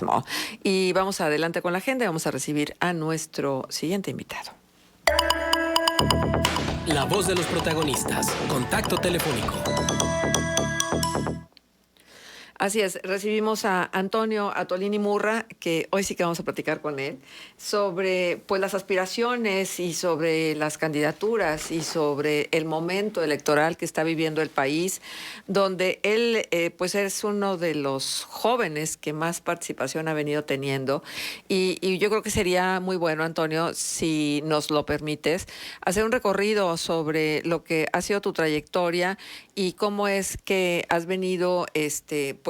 No. Y vamos adelante con la agenda y vamos a recibir a nuestro siguiente invitado. La voz de los protagonistas. Contacto telefónico. Así es, recibimos a Antonio Atolini Murra, que hoy sí que vamos a platicar con él, sobre pues las aspiraciones y sobre las candidaturas y sobre el momento electoral que está viviendo el país, donde él pues es uno de los jóvenes que más participación ha venido teniendo. Y yo creo que sería muy bueno, Antonio, si nos lo permites, hacer un recorrido sobre lo que ha sido tu trayectoria y cómo es que has venido pues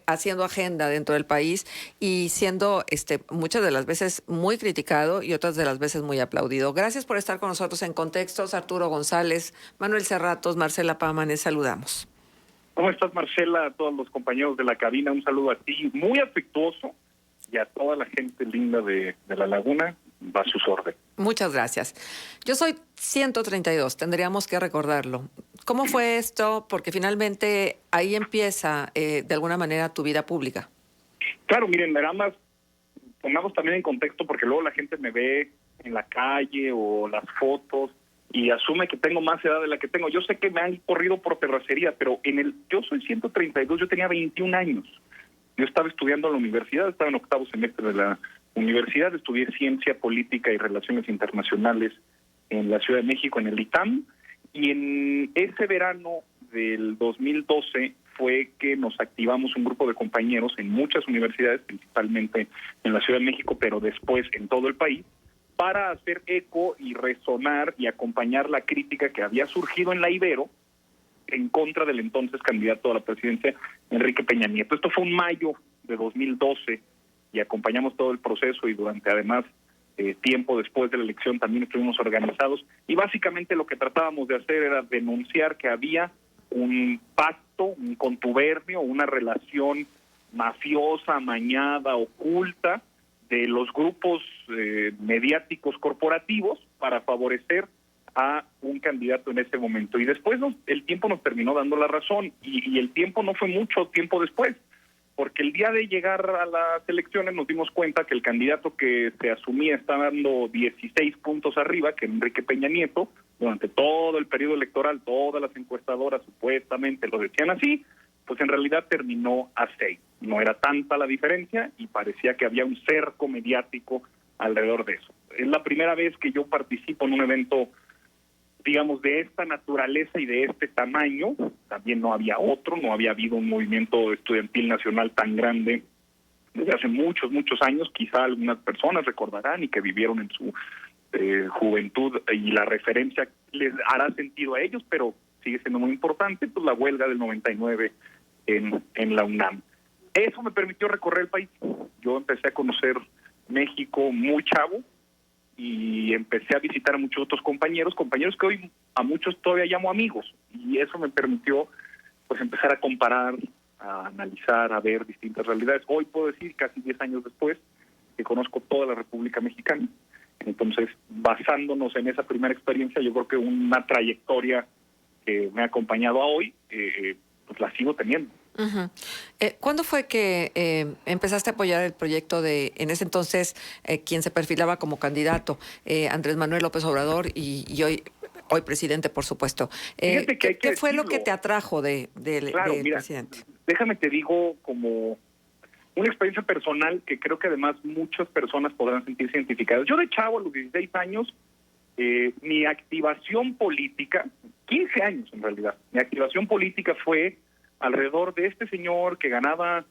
haciendo agenda dentro del país y siendo muchas de las veces muy criticado y otras de las veces muy aplaudido. Gracias por estar con nosotros en Contextos. Arturo González, Manuel Cerratos, Marcela Pámanes, saludamos. ¿Cómo estás, Marcela? A todos los compañeros de la cabina, un saludo a ti, muy afectuoso, y a toda la gente linda de La Laguna, va a sus órdenes. Muchas gracias. Yo soy 132, tendríamos que recordarlo. ¿Cómo fue esto? Porque finalmente ahí empieza, de alguna manera, tu vida pública. Claro, miren, nada más pongamos también en contexto, porque luego la gente me ve en la calle o las fotos y asume que tengo más edad de la que tengo. Yo sé que me han corrido por terracería, pero yo soy 132, yo tenía 21 años. Yo estaba estudiando en la universidad, estaba en octavo semestre de la universidad, estudié Ciencia Política y Relaciones Internacionales en la Ciudad de México, en el ITAM, y en ese verano del 2012 fue que nos activamos un grupo de compañeros en muchas universidades, principalmente en la Ciudad de México, pero después en todo el país, para hacer eco y resonar y acompañar la crítica que había surgido en la Ibero en contra del entonces candidato a la presidencia, Enrique Peña Nieto. Esto fue en mayo de 2012 y acompañamos todo el proceso, y durante además tiempo después de la elección también estuvimos organizados, y básicamente lo que tratábamos de hacer era denunciar que había un pacto, un contubernio, una relación mafiosa, amañada, oculta de los grupos mediáticos corporativos para favorecer a un candidato en ese momento. Y después el tiempo nos terminó dando la razón, y el tiempo no fue mucho tiempo después, porque el día de llegar a las elecciones nos dimos cuenta que el candidato que se asumía estaba dando 16 puntos arriba que Enrique Peña Nieto. Durante todo el periodo electoral, todas las encuestadoras supuestamente lo decían así, pues en realidad terminó a 6. No era tanta la diferencia y parecía que había un cerco mediático alrededor de eso. Es la primera vez que yo participo en un evento, digamos, de esta naturaleza y de este tamaño. También no había otro, no había habido un movimiento estudiantil nacional tan grande desde hace muchos, muchos años. Quizá algunas personas recordarán y que vivieron en su juventud, y la referencia les hará sentido a ellos, pero sigue siendo muy importante, pues la huelga del 99 en la UNAM. Eso me permitió recorrer el país. Yo empecé a conocer México muy chavo, y empecé a visitar a muchos otros compañeros que hoy a muchos todavía llamo amigos, y eso me permitió pues empezar a comparar, a analizar, a ver distintas realidades. Hoy puedo decir, casi 10 años después, que conozco toda la República Mexicana. Entonces, basándonos en esa primera experiencia, yo creo que una trayectoria que me ha acompañado a hoy, pues la sigo teniendo. Uh-huh. ¿Cuándo fue que empezaste a apoyar el proyecto de, en ese entonces, quien se perfilaba como candidato, Andrés Manuel López Obrador, y hoy presidente, por supuesto? ¿Qué fue lo que te atrajo del presidente? Déjame te digo como una experiencia personal que creo que además muchas personas podrán sentirse identificadas. Yo de chavo, a los 16 años, mi activación política, 15 años en realidad, mi activación política fue alrededor de este señor que ganaba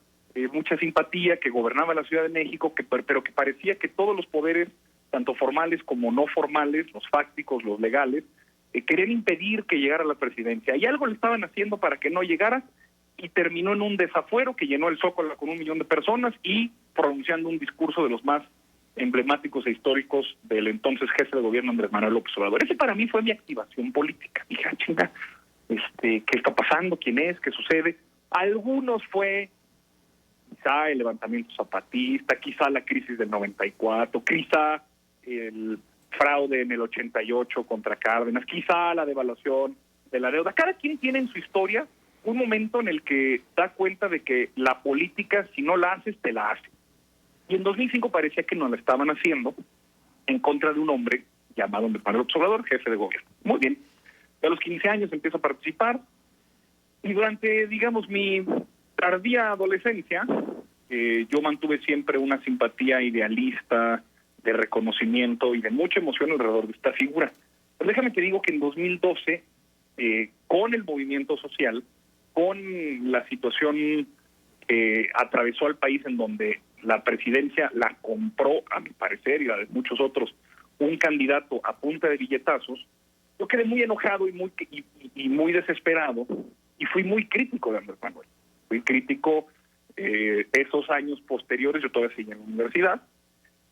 mucha simpatía, que gobernaba la Ciudad de México, pero que parecía que todos los poderes, tanto formales como no formales, los fácticos, los legales, querían impedir que llegara a la presidencia. Y algo le estaban haciendo para que no llegara, y terminó en un desafuero que llenó el Zócalo con 1 millón de personas y pronunciando un discurso de los más emblemáticos e históricos del entonces jefe de gobierno, Andrés Manuel López Obrador. Ese para mí fue mi activación política. Dije, chinga, ¿qué está pasando? ¿Quién es? ¿Qué sucede? Algunos fue quizá el levantamiento zapatista, quizá la crisis del 94, quizá el fraude en el 88 contra Cárdenas, quizá la devaluación de la deuda. Cada quien tiene en su historia un momento en el que da cuenta de que la política, si no la haces, te la hacen. Y en 2005 parecía que no la estaban haciendo en contra de un hombre llamado Andrés Manuel López Obrador, jefe de gobierno. Muy bien. A los 15 años empiezo a participar y durante, digamos, mi tardía adolescencia, yo mantuve siempre una simpatía idealista, de reconocimiento y de mucha emoción alrededor de esta figura. Pero déjame te digo que en 2012, con el movimiento social, con la situación que atravesó al país en donde la presidencia la compró, a mi parecer, y la de muchos otros, un candidato a punta de billetazos, yo quedé muy enojado y muy desesperado, y fui muy crítico de Andrés Manuel. Fui crítico esos años posteriores, yo todavía seguía en la universidad,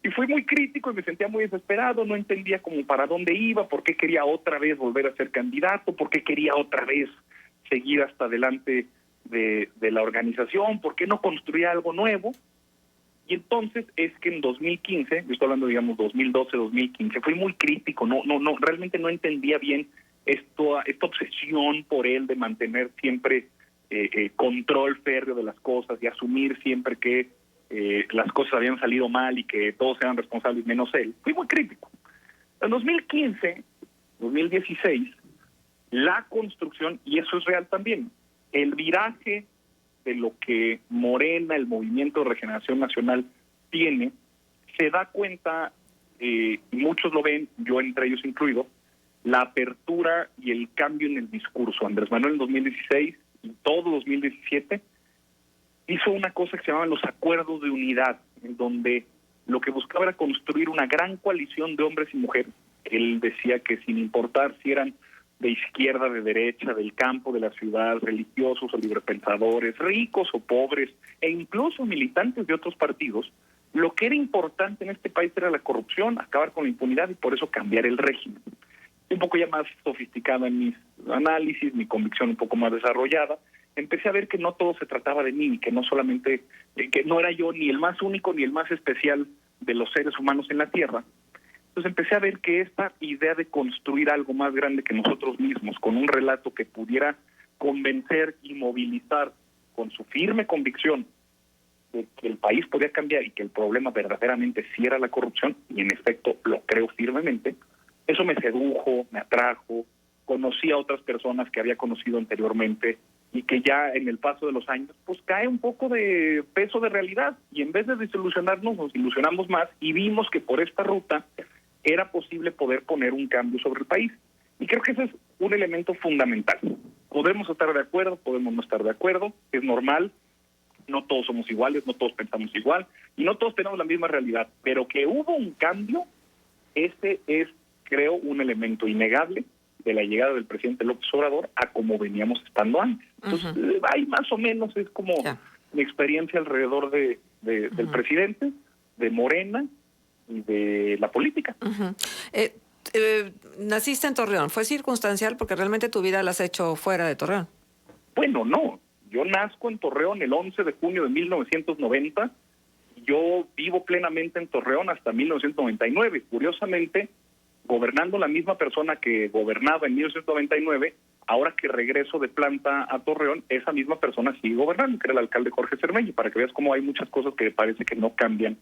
y fui muy crítico y me sentía muy desesperado, no entendía como para dónde iba, por qué quería otra vez volver a ser candidato, por qué quería otra vez seguir hasta adelante de la organización, por qué no construía algo nuevo. Y entonces es que en 2015, yo estoy hablando, digamos, 2012, 2015, fui muy crítico, realmente no entendía bien esta obsesión por él de mantener siempre control férreo de las cosas y asumir siempre que las cosas habían salido mal y que todos eran responsables menos él. Fui muy crítico. En 2015, 2016, la construcción, y eso es real también, el viraje de lo que Morena, el Movimiento de Regeneración Nacional, tiene, se da cuenta, y muchos lo ven, yo entre ellos incluido, la apertura y el cambio en el discurso. Andrés Manuel en 2016 y todo 2017 hizo una cosa que se llamaban los acuerdos de unidad, en donde lo que buscaba era construir una gran coalición de hombres y mujeres. Él decía que sin importar si eran de izquierda, de derecha, del campo, de la ciudad, religiosos o librepensadores, ricos o pobres, e incluso militantes de otros partidos, lo que era importante en este país era la corrupción, acabar con la impunidad y por eso cambiar el régimen. Un poco ya más sofisticada en mis análisis, mi convicción un poco más desarrollada, empecé a ver que no todo se trataba de mí, que no solamente, que no era yo ni el más único ni el más especial de los seres humanos en la Tierra. Entonces empecé a ver que esta idea de construir algo más grande que nosotros mismos, con un relato que pudiera convencer y movilizar con su firme convicción de que el país podía cambiar y que el problema verdaderamente sí era la corrupción, y en efecto lo creo firmemente, eso me sedujo, me atrajo, conocí a otras personas que había conocido anteriormente y que ya en el paso de los años pues cae un poco de peso de realidad, y en vez de desilusionarnos nos ilusionamos más y vimos que por esta ruta era posible poder poner un cambio sobre el país. Y creo que ese es un elemento fundamental. Podemos estar de acuerdo, podemos no estar de acuerdo, es normal, no todos somos iguales, no todos pensamos igual y no todos tenemos la misma realidad, pero que hubo un cambio, ese es, creo, un elemento innegable de la llegada del presidente López Obrador a como veníamos estando antes. Entonces, ahí más o menos es como mi experiencia alrededor del presidente, de Morena y de la política. Naciste en Torreón. ¿Fue circunstancial porque realmente tu vida la has hecho fuera de Torreón? Bueno, no. Yo nazco en Torreón el 11 de junio de 1990. Yo vivo plenamente en Torreón hasta 1999. Curiosamente, gobernando la misma persona que gobernaba en 1999, ahora que regreso de planta a Torreón, esa misma persona sigue gobernando, que era el alcalde Jorge Cermeño, para que veas cómo hay muchas cosas que parece que no cambian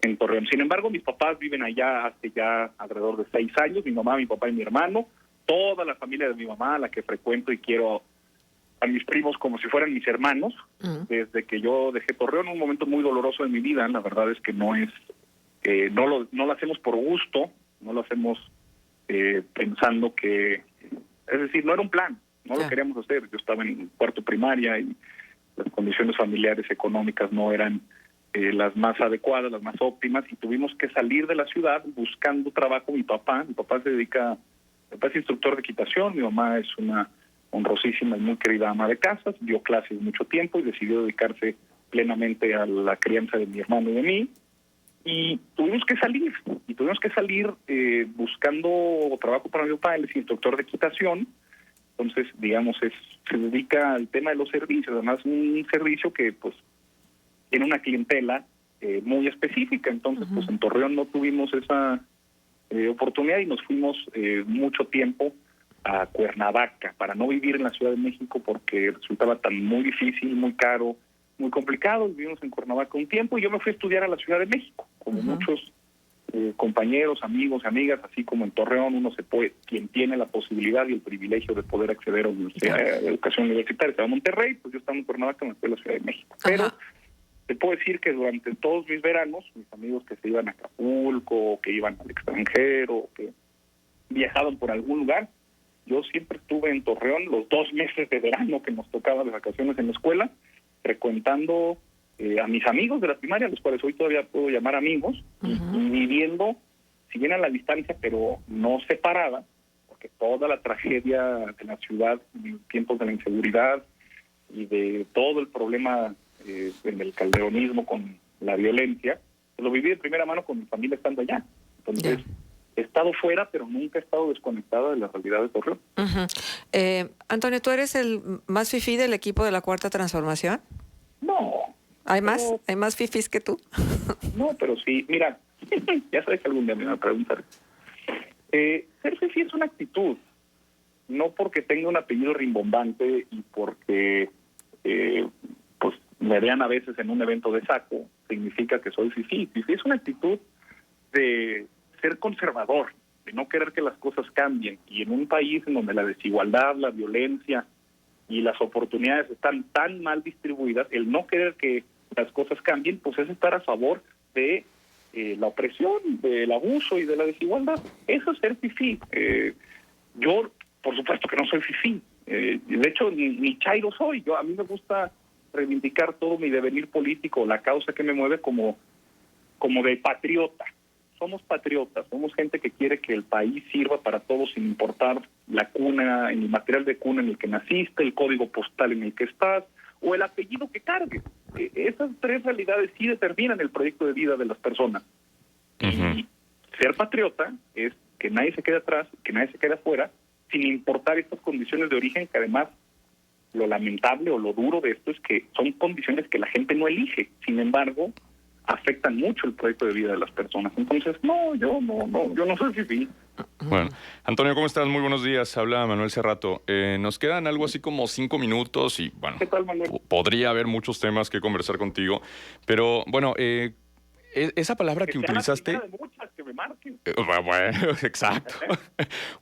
en Torreón. Sin embargo, mis papás viven allá hace ya alrededor de 6 años, mi mamá, mi papá y mi hermano, toda la familia de mi mamá, a la que frecuento y quiero a mis primos como si fueran mis hermanos, desde que yo dejé Torreón, un momento muy doloroso de mi vida. La verdad es que no lo hacemos por gusto, no lo hacemos pensando que, es decir, no era un plan, no lo queríamos hacer. Yo estaba en cuarto primaria y las condiciones familiares económicas no eran las más adecuadas, las más óptimas, y tuvimos que salir de la ciudad buscando trabajo. Mi papá es instructor de equitación, mi mamá es una honrosísima y muy querida ama de casas, dio clases mucho tiempo y decidió dedicarse plenamente a la crianza de mi hermano y de mí. Y tuvimos que salir buscando trabajo para mi papá. Él es instructor de equitación, entonces, digamos, se dedica al tema de los servicios, además un servicio que pues tiene una clientela muy específica. Entonces, pues en Torreón no tuvimos esa oportunidad y nos fuimos mucho tiempo a Cuernavaca para no vivir en la Ciudad de México porque resultaba tan muy difícil, muy caro, muy complicado. Vivimos en Cuernavaca un tiempo y yo me fui a estudiar a la Ciudad de México, como muchos compañeros, amigos, amigas, así como en Torreón uno se puede, quien tiene la posibilidad y el privilegio de poder acceder a educación universitaria, estaba en Monterrey, pues yo estaba en Cuernavaca, me fui a la Ciudad de México. Pero te puedo decir que durante todos mis veranos, mis amigos que se iban a Acapulco, que iban al extranjero, que viajaban por algún lugar, yo siempre estuve en Torreón los 2 meses de verano que nos tocaba de vacaciones en la escuela, frecuentando a mis amigos de la primaria, los cuales hoy todavía puedo llamar amigos, y viviendo, si bien a la distancia, pero no separada, porque toda la tragedia de la ciudad, en tiempos de la inseguridad y de todo el problema en el calderonismo con la violencia, lo viví de primera mano con mi familia estando allá. Entonces, he estado fuera, pero nunca he estado desconectada de la realidad de Torreón. Antonio, ¿tú eres el más fifí del equipo de la Cuarta Transformación? No. ¿Hay más? ¿Hay más fifís que tú? No, pero sí. Mira, ya sabes que algún día me van a preguntar. Ser fifí es una actitud. No porque tenga un apellido rimbombante y porque pues me vean a veces en un evento de saco, significa que soy fifí. Fifí es una actitud de ser conservador, de no querer que las cosas cambien. Y en un país en donde la desigualdad, la violencia y las oportunidades están tan mal distribuidas, el no querer que las cosas cambien, pues es estar a favor de la opresión, del abuso y de la desigualdad. Eso es ser fifí. Yo, por supuesto que no soy fifí. De hecho, ni chairo soy. A mí me gusta reivindicar todo mi devenir político, la causa que me mueve como de patriota. Somos patriotas, somos gente que quiere que el país sirva para todos sin importar la cuna, el material de cuna en el que naciste, el código postal en el que estás o el apellido que cargues. Esas 3 realidades sí determinan el proyecto de vida de las personas. Y ser patriota es que nadie se quede atrás, que nadie se quede afuera, sin importar estas condiciones de origen, que además lo lamentable o lo duro de esto es que son condiciones que la gente no elige. Sin embargo, afectan mucho el proyecto de vida de las personas. Entonces, yo no soy fifí. Bueno, Antonio, ¿cómo estás? Muy buenos días. Habla Manuel Cerrato. Nos quedan algo así como 5 minutos y, bueno, ¿Qué tal, Manuel? podría haber muchos temas que conversar contigo, pero, bueno, esa palabra que utilizaste... Sea la primera de muchas que me marquen. Bueno, exacto.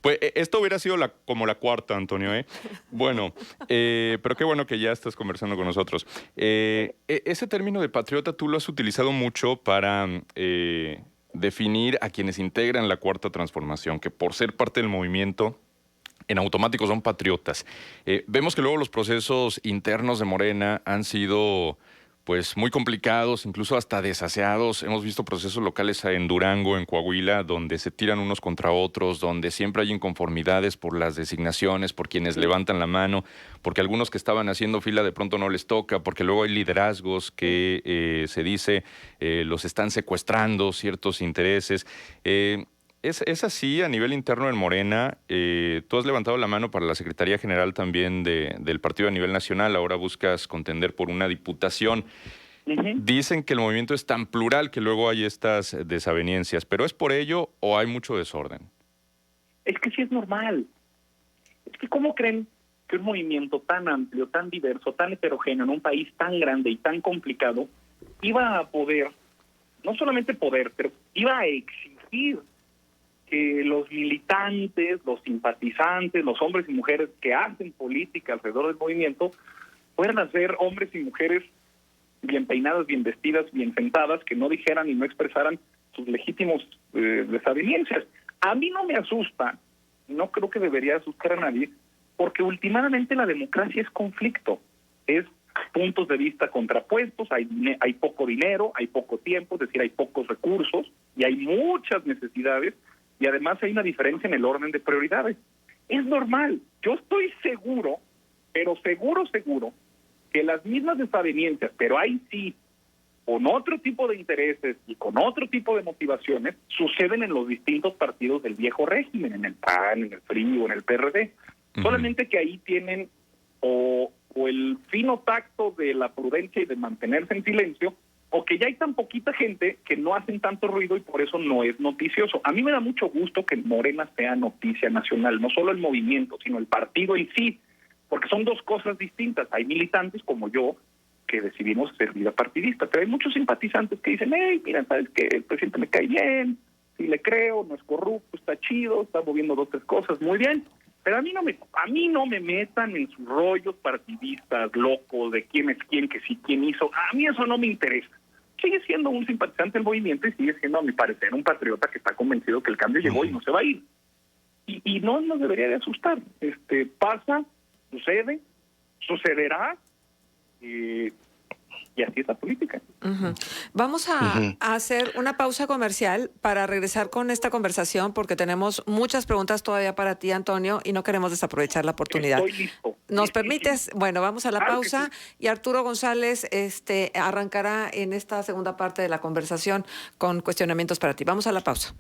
Pues esto hubiera sido como la cuarta, Antonio, ¿eh? Bueno, pero qué bueno que ya estás conversando con nosotros. Ese término de patriota tú lo has utilizado mucho para definir a quienes integran la Cuarta Transformación, que por ser parte del movimiento en automático son patriotas. Vemos que luego los procesos internos de Morena han sido pues muy complicados, incluso hasta desaseados. Hemos visto procesos locales en Durango, en Coahuila, donde se tiran unos contra otros, donde siempre hay inconformidades por las designaciones, por quienes levantan la mano, porque algunos que estaban haciendo fila de pronto no les toca, porque luego hay liderazgos que se dice los están secuestrando ciertos intereses. ¿Es así a nivel interno en Morena? Tú has levantado la mano para la Secretaría General también del partido a nivel nacional. Ahora buscas contender por una diputación. Dicen que el movimiento es tan plural que luego hay estas desavenencias. ¿Pero es por ello o hay mucho desorden? Es que sí es normal. Es que ¿cómo creen que un movimiento tan amplio, tan diverso, tan heterogéneo, en un país tan grande y tan complicado, iba a poder, no solamente poder, pero iba a exigir que los militantes, los simpatizantes, los hombres y mujeres que hacen política alrededor del movimiento fueran a ser hombres y mujeres bien peinadas, bien vestidas, bien sentadas, que no dijeran y no expresaran sus legítimos desavenencias? A mí no me asusta, no creo que debería asustar a nadie, porque últimamente la democracia es conflicto, es puntos de vista contrapuestos, hay poco dinero, hay poco tiempo, es decir, hay pocos recursos y hay muchas necesidades. Y además hay una diferencia en el orden de prioridades. Es normal. Yo estoy seguro, pero seguro, que las mismas desavenencias, pero ahí sí, con otro tipo de intereses y con otro tipo de motivaciones, suceden en los distintos partidos del viejo régimen, en el PAN, en el PRI o en el PRD. Solamente que ahí tienen o el fino tacto de la prudencia y de mantenerse en silencio, o que ya hay tan poquita gente que no hacen tanto ruido y por eso no es noticioso. A mí me da mucho gusto que Morena sea noticia nacional, no solo el movimiento, sino el partido en sí, porque son dos cosas distintas. Hay militantes como yo que decidimos ser vida partidista, pero hay muchos simpatizantes que dicen, hey, mira, ¿sabes qué? El presidente me cae bien, sí le creo, no es corrupto, está chido, está moviendo 2, 3 cosas, muy bien. Pero a mí no me metan en sus rollos partidistas, locos, de quién es quién, que sí, quién hizo. A mí eso no me interesa. Sigue siendo un simpatizante del movimiento y sigue siendo, a mi parecer, un patriota que está convencido que el cambio llegó y no se va a ir. Y no nos debería de asustar. Pasa, sucede, sucederá, y así es la política. Vamos a hacer una pausa comercial para regresar con esta conversación porque tenemos muchas preguntas todavía para ti, Antonio, y no queremos desaprovechar la oportunidad. Estoy listo. ¿Nos Sí, permites? sí. Bueno, vamos a la Claro que pausa y Arturo González arrancará en esta segunda parte de la conversación con cuestionamientos para ti. Vamos a la pausa.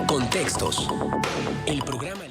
Contextos. El programa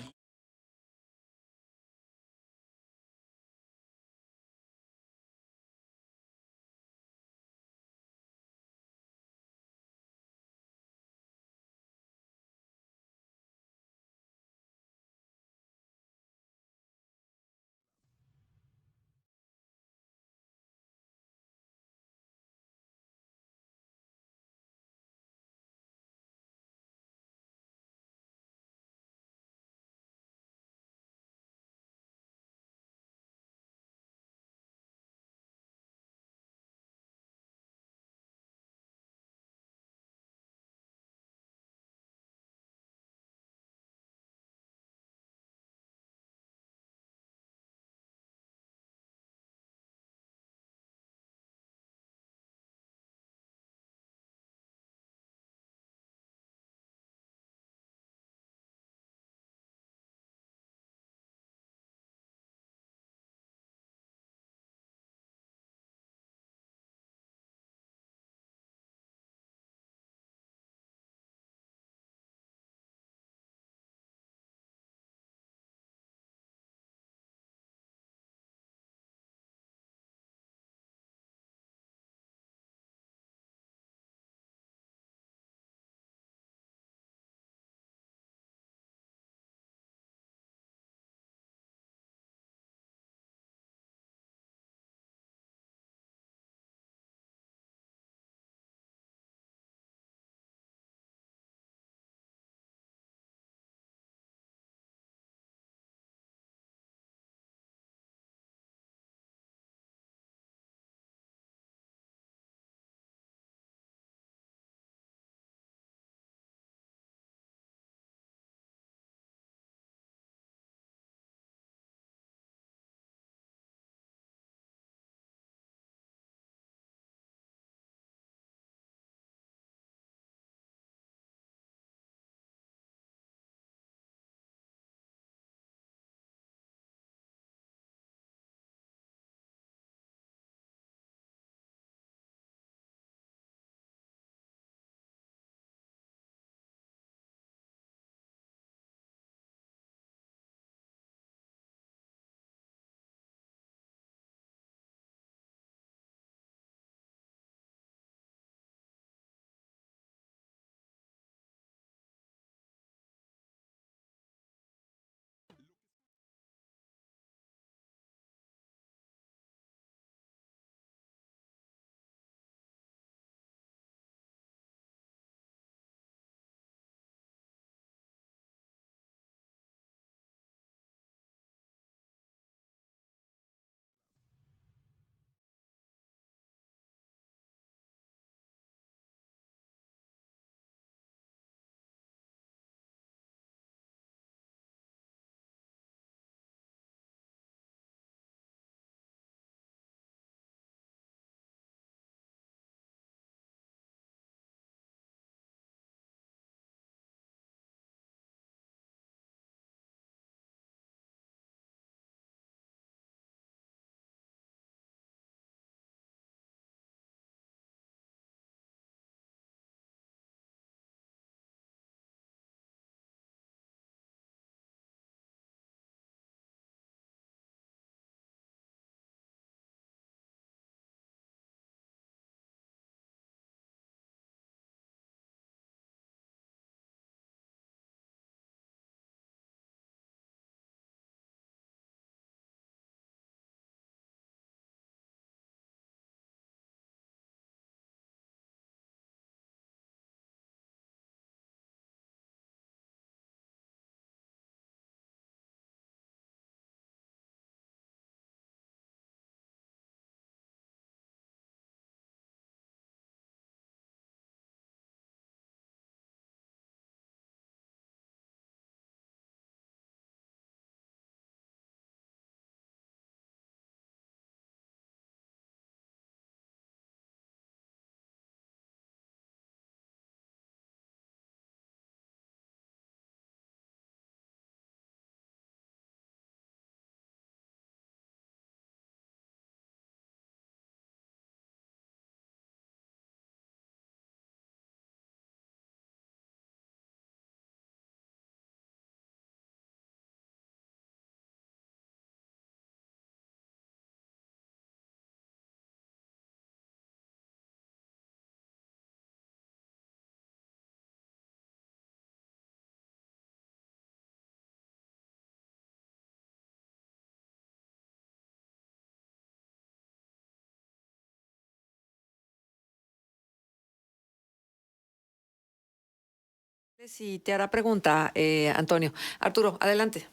Sí, te hará pregunta, Antonio. Arturo, adelante.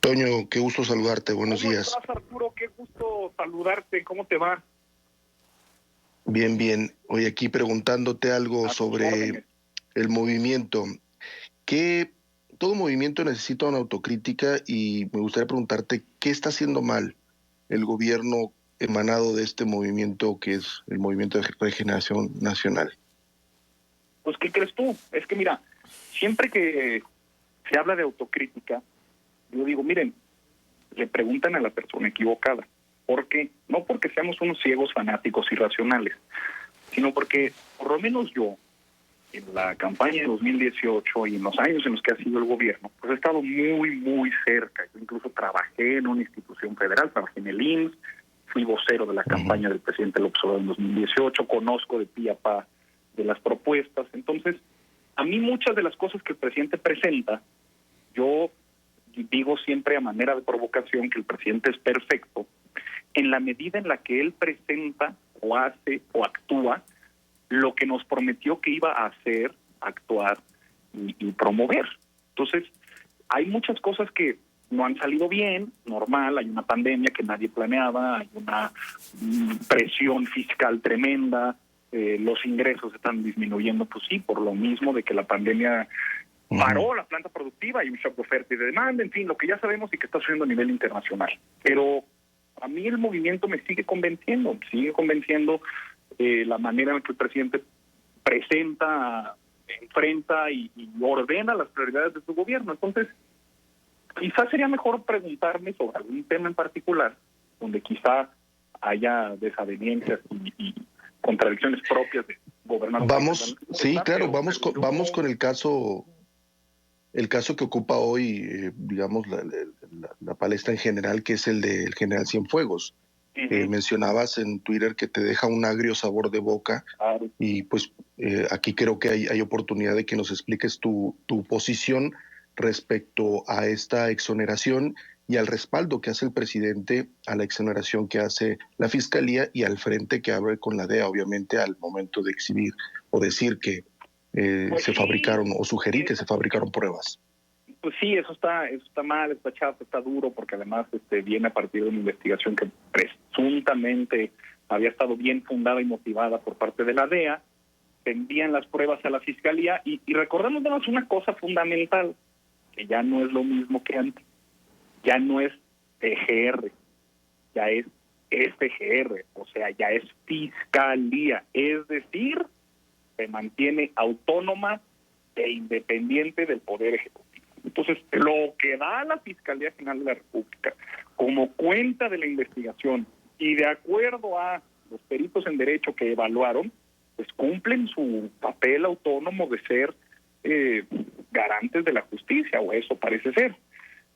Toño, qué gusto saludarte, buenos ¿Cómo días. estás, Arturo? Qué gusto saludarte. ¿Cómo te va? Bien, bien. Hoy aquí preguntándote algo A tus sobre órdenes. el movimiento. Que todo movimiento necesita una autocrítica y me gustaría preguntarte qué está haciendo mal el gobierno emanado de este movimiento que es el Movimiento de Regeneración Nacional. Pues, ¿qué crees tú? Es que, mira, siempre que se habla de autocrítica, yo digo, miren, le preguntan a la persona equivocada. ¿Por qué? No porque seamos unos ciegos fanáticos irracionales, sino porque, por lo menos yo, en la campaña de 2018 y en los años en los que ha sido el gobierno, pues he estado muy, muy cerca. Yo incluso trabajé en una institución federal, trabajé en el IMSS, fui vocero de la campaña del presidente López Obrador en 2018, conozco de pie a pa de las propuestas. Entonces, a mí muchas de las cosas que el presidente presenta, yo digo siempre a manera de provocación que el presidente es perfecto en la medida en la que él presenta o hace o actúa lo que nos prometió que iba a hacer, actuar y promover. Entonces, hay muchas cosas que no han salido bien, normal, hay una pandemia que nadie planeaba, hay una presión fiscal tremenda, los ingresos están disminuyendo, pues sí, por lo mismo de que la pandemia paró la planta productiva y un shock de oferta y de demanda, en fin, lo que ya sabemos y que está sucediendo a nivel internacional. Pero a mí el movimiento me sigue convenciendo la manera en la que el presidente presenta, enfrenta y ordena las prioridades de su gobierno. Entonces, quizás sería mejor preguntarme sobre algún tema en particular, donde quizá haya desavenencias y contradicciones propias de gobernar. Vamos, sí, claro, vamos con el caso que ocupa hoy, digamos, la palestra en general, que es el del general Cienfuegos. Mencionabas en Twitter que te deja un agrio sabor de boca, Claro. y pues aquí creo que hay oportunidad de que nos expliques tu posición respecto a esta exoneración y al respaldo que hace el presidente a la exoneración que hace la Fiscalía y al frente que abre con la DEA, obviamente, al momento de exhibir o decir que Pues se sí, fabricaron o sugerir que se fabricaron pruebas. Pues sí, eso está mal, está chato, está duro, porque además viene a partir de una investigación que presuntamente había estado bien fundada y motivada por parte de la DEA. Envían las pruebas a la Fiscalía y recordemos una cosa fundamental, que ya no es lo mismo que antes. Ya no es PGR, ya es FGR, o sea, ya es Fiscalía, es decir, se mantiene autónoma e independiente del Poder Ejecutivo. Entonces, lo que da la Fiscalía General de la República como cuenta de la investigación y de acuerdo a los peritos en derecho que evaluaron, pues cumplen su papel autónomo de ser garantes de la justicia, o eso parece ser.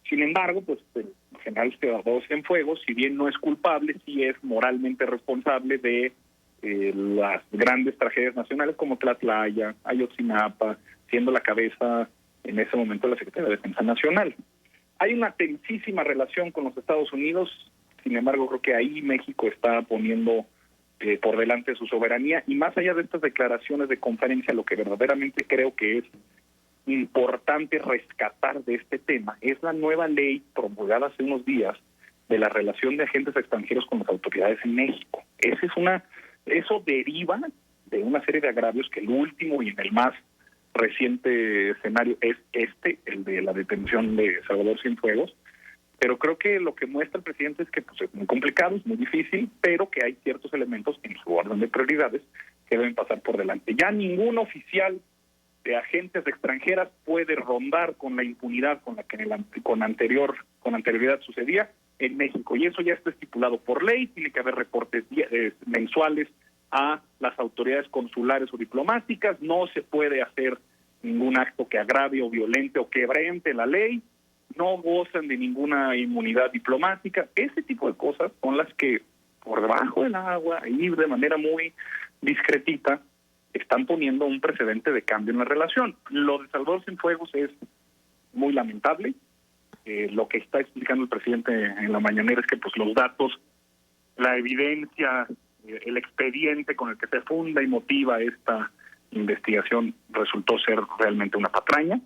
Sin embargo, pues el general Cienfuegos, si bien no es culpable, sí es moralmente responsable de las grandes tragedias nacionales como Tlatlaya, Ayotzinapa, siendo la cabeza en ese momento de la Secretaría de Defensa Nacional. Hay una tensísima relación con los Estados Unidos, sin embargo creo que ahí México está poniendo por delante su soberanía, y más allá de estas declaraciones de conferencia, lo que verdaderamente creo que es importante rescatar de este tema es la nueva ley promulgada hace unos días de la relación de agentes extranjeros con las autoridades en México. Eso deriva de una serie de agravios que el último y en el más reciente escenario es el de la detención de Salvador Cienfuegos, pero creo que lo que muestra el presidente es que pues, es muy complicado, es muy difícil, pero que hay ciertos elementos en su orden de prioridades que deben pasar por delante. Ya ningún oficial de agentes extranjeras puede rondar con la impunidad con la que con anterioridad sucedía en México, y eso ya está estipulado por ley. Tiene que haber reportes mensuales a las autoridades consulares o diplomáticas, no se puede hacer ningún acto que agrave o violente o quebrante la ley, no gozan de ninguna inmunidad diplomática. Ese tipo de cosas son las que por debajo del agua y de manera muy discretita están poniendo un precedente de cambio en la relación. Lo de Salvador Cienfuegos es muy lamentable. Lo que está explicando el presidente en la mañanera es que pues los datos, la evidencia, el expediente con el que se funda y motiva investigación resultó ser realmente una patraña.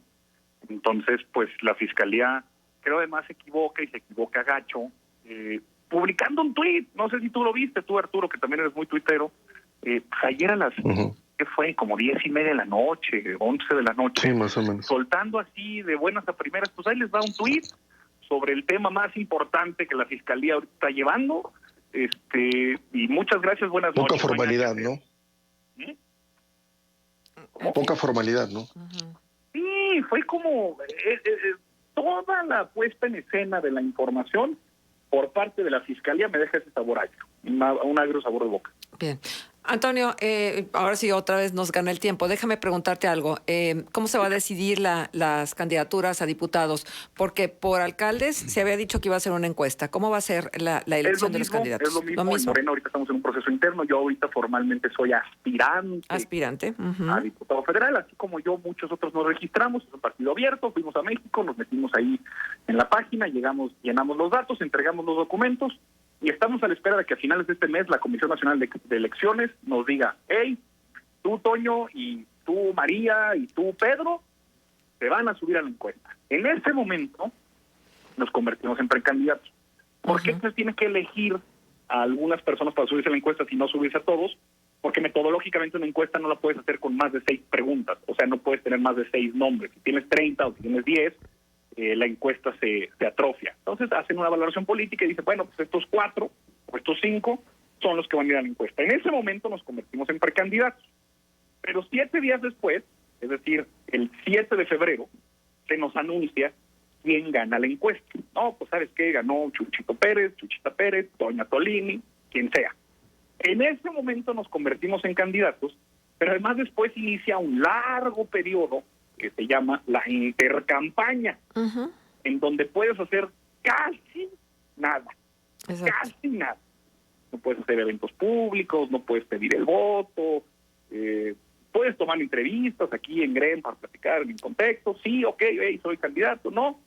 Entonces, pues la Fiscalía creo además se equivoca y se equivoca gacho, publicando un tuit. No sé si tú lo viste, tú Arturo, que también eres muy tuitero. Pues ayer a las, ¿qué fue? Como 10:30 de la noche, 11 de la noche. Sí, más o menos. Soltando así de buenas a primeras, pues ahí les va un tuit sobre el tema más importante que la Fiscalía ahorita está llevando. Y muchas gracias, buenas Poca noches. formalidad, ¿no? ¿Mm? Poca formalidad, ¿no? Sí, fue como toda la puesta en escena de la información por parte de la Fiscalía me deja ese sabor agrio, un agrio sabor de boca. Bien. Antonio, ahora sí otra vez nos gana el tiempo. Déjame preguntarte algo. ¿Cómo se va a decidir las candidaturas a diputados? Porque por alcaldes se había dicho que iba a ser una encuesta. ¿Cómo va a ser la elección de los candidatos? Es lo mismo. En Morena ahorita estamos en un proceso interno. Yo ahorita formalmente soy aspirante a diputado federal. Así como yo, muchos otros nos registramos. Es un partido abierto. Fuimos a México, nos metimos ahí en la página, llegamos, llenamos los datos, entregamos los documentos. Y estamos a la espera de que a finales de este mes la Comisión Nacional de Elecciones nos diga, hey, tú Toño y tú María y tú Pedro, te van a subir a la encuesta. En ese momento nos convertimos en precandidatos. ¿Por qué se tiene que elegir a algunas personas para subirse a la encuesta si no subirse a todos? Porque metodológicamente una encuesta no la puedes hacer con más de 6 preguntas. O sea, no puedes tener más de 6 nombres. Si tienes 30 o si tienes 10... la encuesta se atrofia. Entonces hacen una valoración política y dicen, bueno, pues estos 4 o estos 5 son los que van a ir a la encuesta. En ese momento nos convertimos en precandidatos. Pero 7 días después, es decir, el 7 de febrero, se nos anuncia quién gana la encuesta. No, pues ¿sabes qué? Ganó Chuchito Pérez, Chuchita Pérez, Toña Tolini, quien sea. En ese momento nos convertimos en candidatos, pero además después inicia un largo periodo que se llama la intercampaña, en donde puedes hacer casi nada. Exacto. Casi nada. No puedes hacer eventos públicos, no puedes pedir el voto, puedes tomar entrevistas aquí en GREM para platicar en contexto, sí, ok, soy candidato, no,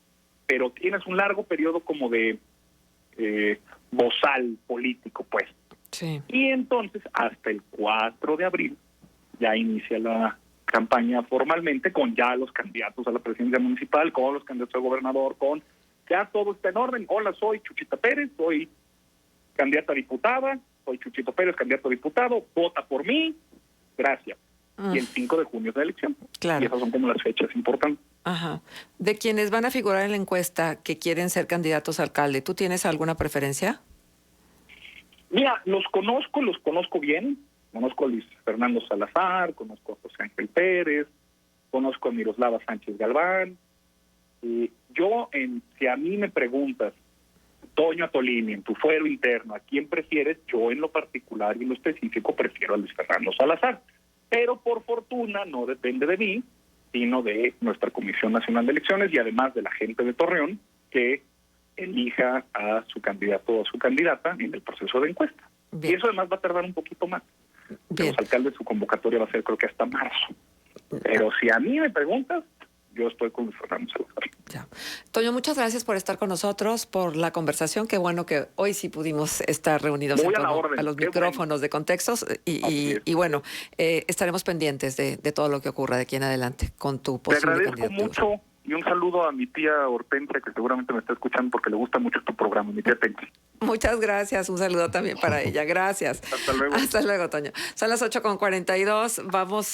pero tienes un largo periodo como de bozal político, pues. Sí. Y entonces, hasta el 4 de abril, ya inicia la campaña formalmente con ya los candidatos a la presidencia municipal, con los candidatos a gobernador, con ya todo está en orden. Hola, soy Chuchita Pérez, soy candidata a diputada, soy Chuchito Pérez, candidato a diputado, vota por mí, gracias. Y el 5 de junio es la elección. Claro. Y esas son como las fechas importantes. Ajá. De quienes van a figurar en la encuesta que quieren ser candidatos a alcalde, ¿tú tienes alguna preferencia? Mira, los conozco bien. Conozco a Luis Fernando Salazar, conozco a José Ángel Pérez, conozco a Miroslava Sánchez Galván. Si a mí me preguntas, Toño Atolini, en tu fuero interno, ¿a quién prefieres? Yo en lo particular y en lo específico prefiero a Luis Fernando Salazar. Pero por fortuna no depende de mí, sino de nuestra Comisión Nacional de Elecciones y además de la gente de Torreón que elija a su candidato o a su candidata en el proceso de encuesta. Bien. Y eso además va a tardar un poquito más. Bien. Los alcaldes, su convocatoria va a ser creo que hasta marzo. Pero si a mí me preguntas, yo estoy con Luis Fernando Salazar. Ya. Toño, muchas gracias por estar con nosotros, por la conversación. Qué bueno que hoy sí pudimos estar reunidos Muy en a la torno orden. a los Qué micrófonos de Contextos y bueno, estaremos pendientes de todo lo que ocurra de aquí en adelante con tu Te posible agradezco candidatura. mucho y un saludo a mi tía Hortensia, que seguramente me está escuchando porque le gusta mucho tu programa, mi tía Tenchi. Muchas gracias. Un saludo también para ella. Gracias. Hasta luego. Hasta luego, Toño. Son las 8:42. Vamos